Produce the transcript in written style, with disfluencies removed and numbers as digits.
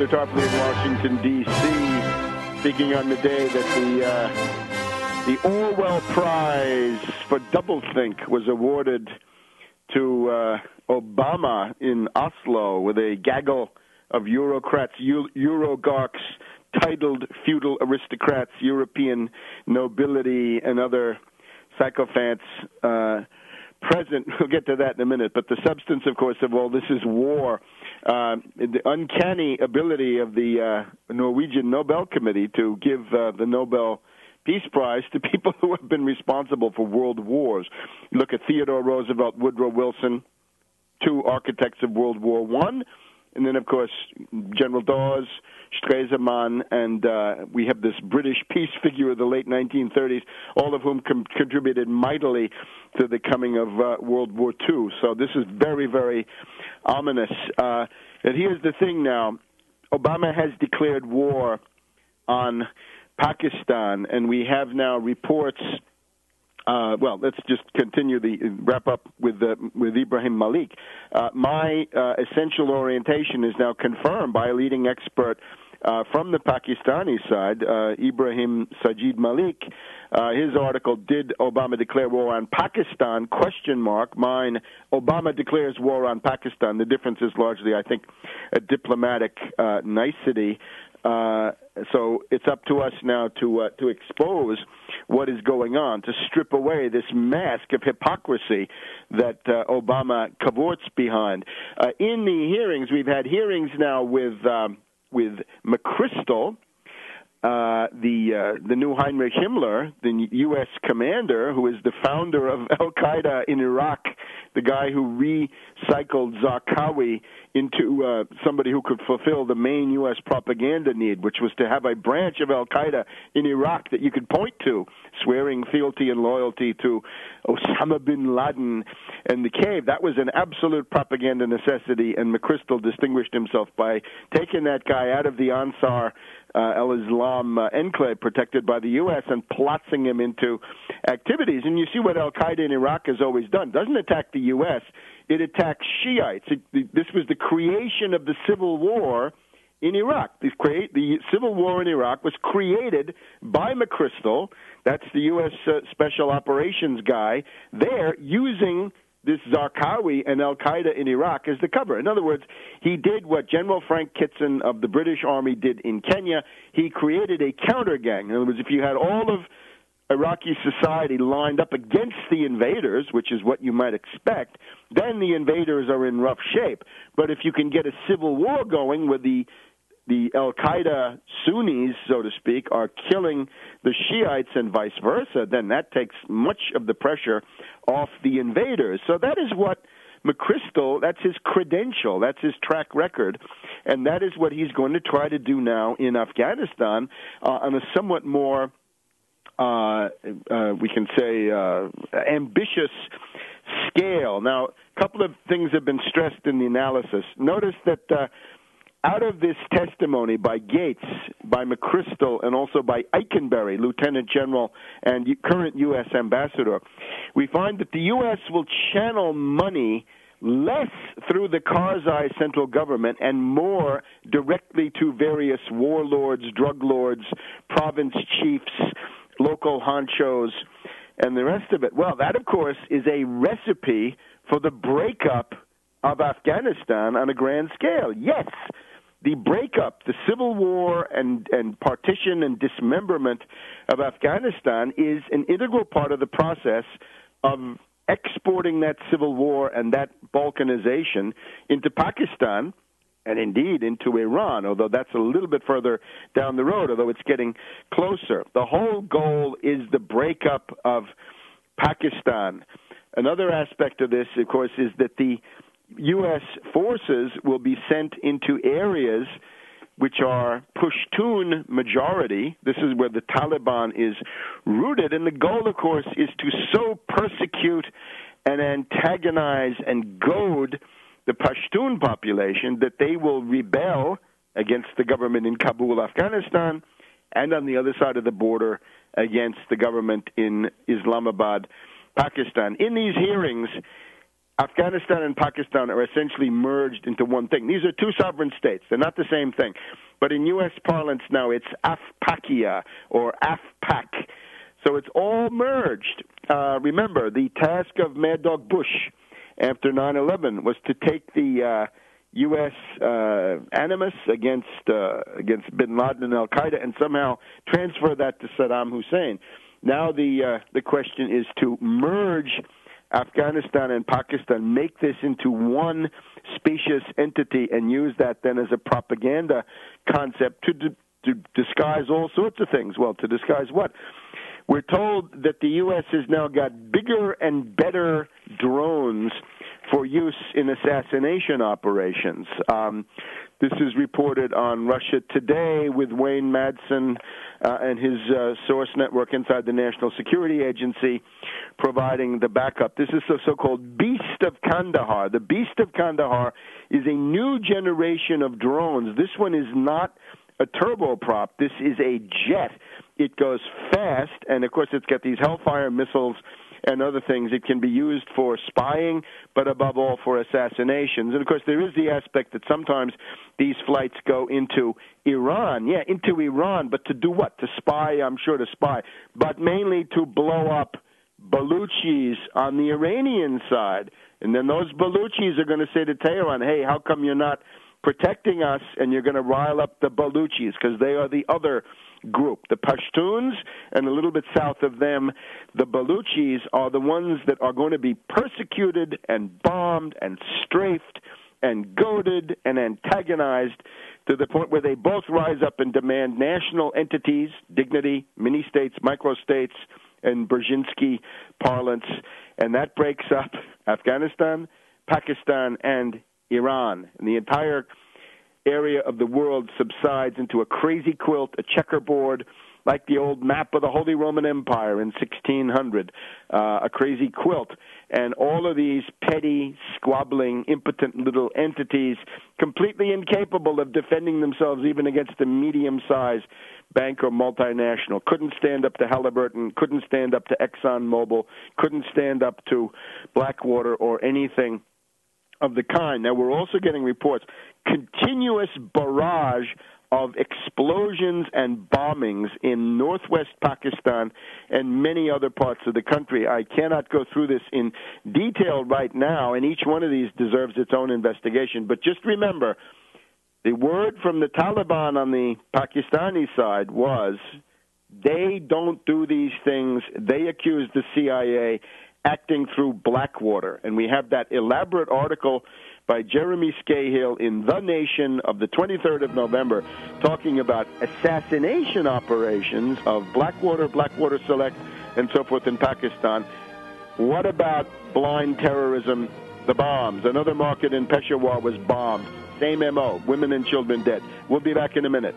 Tarpley in Washington, D.C., speaking on the day that the Orwell Prize for Doublethink was awarded to Obama in Oslo with a gaggle of Eurocrats, Eurogarchs, titled feudal aristocrats, European nobility, and other sycophants present. We'll get to that in a minute. But the substance, of course, of all this is war. The uncanny ability of the Norwegian Nobel Committee to give the Nobel Peace Prize to people who have been responsible for world wars. You look at Theodore Roosevelt, Woodrow Wilson, two architects of World War I, and then, of course, General Dawes, Stresemann, and we have this British peace figure of the late 1930s, all of whom contributed mightily to the coming of World War II. So this is very, very ominous. And here's the thing now. Obama has declared war on Pakistan, and we have now reports. Well, let's just continue wrap up with Ibrahim Malik. My essential orientation is now confirmed by a leading expert from the Pakistani side, Ibrahim Sajid Malik. His article, Did Obama Declare War on Pakistan? ? Mine, Obama declares war on Pakistan. The difference is largely, I think, a diplomatic nicety. So it's up to us now to expose what is going on, to strip away this mask of hypocrisy that Obama cavorts behind. In the hearings, we've had hearings now with McChrystal, the new Heinrich Himmler, the U.S. commander, who is the founder of al-Qaeda in Iraq, the guy who recycled Zarqawi into somebody who could fulfill the main U.S. propaganda need, which was to have a branch of al-Qaeda in Iraq that you could point to, swearing fealty and loyalty to Osama bin Laden and the cave. That was an absolute propaganda necessity, and McChrystal distinguished himself by taking that guy out of the Ansar al-Islam enclave protected by the U.S. and plotzing him into activities. And you see what al-Qaeda in Iraq has always done. It doesn't attack the U.S., it attacks Shiites. This was the creation of the civil war in Iraq. The civil war in Iraq was created by McChrystal. That's the U.S. Special Operations guy there, using this Zarqawi and al-Qaeda in Iraq as the cover. In other words, he did what General Frank Kitson of the British Army did in Kenya. He created a counter-gang. In other words, if you had all of Iraqi society lined up against the invaders, which is what you might expect, then the invaders are in rough shape. But if you can get a civil war going where the al-Qaeda Sunnis, so to speak, are killing the Shiites and vice versa, then that takes much of the pressure off the invaders. So that is what McChrystal, that's his credential, that's his track record, and that is what he's going to try to do now in Afghanistan on a somewhat more, we can say, ambitious scale. Now, a couple of things have been stressed in the analysis. Notice that out of this testimony by Gates, by McChrystal, and also by Eikenberry, Lieutenant General and current U.S. Ambassador, we find that the U.S. will channel money less through the Karzai central government and more directly to various warlords, drug lords, province chiefs, local honchos, and the rest of it. Well, that, of course, is a recipe for the breakup of Afghanistan on a grand scale. Yes, the breakup, the civil war and partition and dismemberment of Afghanistan is an integral part of the process of exporting that civil war and that balkanization into Pakistan and indeed into Iran, although that's a little bit further down the road, although it's getting closer. The whole goal is the breakup of Pakistan. Another aspect of this, of course, is that the U.S. forces will be sent into areas which are Pushtun majority. This is where the Taliban is rooted, and the goal, of course, is to so persecute and antagonize and goad the Pashtun population that they will rebel against the government in Kabul, Afghanistan, and on the other side of the border against the government in Islamabad, Pakistan. In these hearings, Afghanistan and Pakistan are essentially merged into one thing. These are two sovereign states. They're not the same thing. But in U.S. parlance now, it's AFPAKIA or AFPAC. So it's all merged. Remember, the task of Mad Dog Bush after 9/11 was to take the U.S. Animus against bin Laden and al-Qaeda and somehow transfer that to Saddam Hussein. Now the question is to merge Afghanistan and Pakistan, make this into one specious entity, and use that then as a propaganda concept to disguise all sorts of things. Well, to disguise what? We're told that the U.S. has now got bigger and better drones for use in assassination operations. This is reported on Russia Today with Wayne Madsen and his source network inside the National Security Agency providing the backup. This is the so-called Beast of Kandahar. The Beast of Kandahar is a new generation of drones. This one is not a turboprop. This is a jet. It goes fast, and, of course, it's got these Hellfire missiles and other things. It can be used for spying, but above all for assassinations. And, of course, there is the aspect that sometimes these flights go into Iran. Yeah, into Iran, but to do what? To spy, I'm sure to spy, but mainly to blow up Baluchis on the Iranian side. And then those Baluchis are going to say to Tehran, hey, how come you're not protecting us, and you're going to rile up the Baluchis, because they are the other group. The Pashtuns, and a little bit south of them, the Baluchis are the ones that are going to be persecuted and bombed and strafed and goaded and antagonized to the point where they both rise up and demand national entities, dignity, mini-states, micro-states, and Brzezinski parlance, and that breaks up Afghanistan, Pakistan, and Iran. And the entire area of the world subsides into a crazy quilt, a checkerboard, like the old map of the Holy Roman Empire in 1600, a crazy quilt. And all of these petty, squabbling, impotent little entities, completely incapable of defending themselves even against a medium-sized bank or multinational, couldn't stand up to Halliburton, couldn't stand up to ExxonMobil, couldn't stand up to Blackwater or anything of the kind. Now, we're also getting reports, continuous barrage of explosions and bombings in northwest Pakistan and many other parts of the country. I cannot go through this in detail right now, and each one of these deserves its own investigation. But just remember, the word from the Taliban on the Pakistani side was they don't do these things. They accuse the CIA acting through Blackwater. And we have that elaborate article by Jeremy Scahill in The Nation of the 23rd of November talking about assassination operations of Blackwater, Blackwater Select, and so forth in Pakistan. What about blind terrorism? The bombs. Another market in Peshawar was bombed. Same M.O., women and children dead. We'll be back in a minute.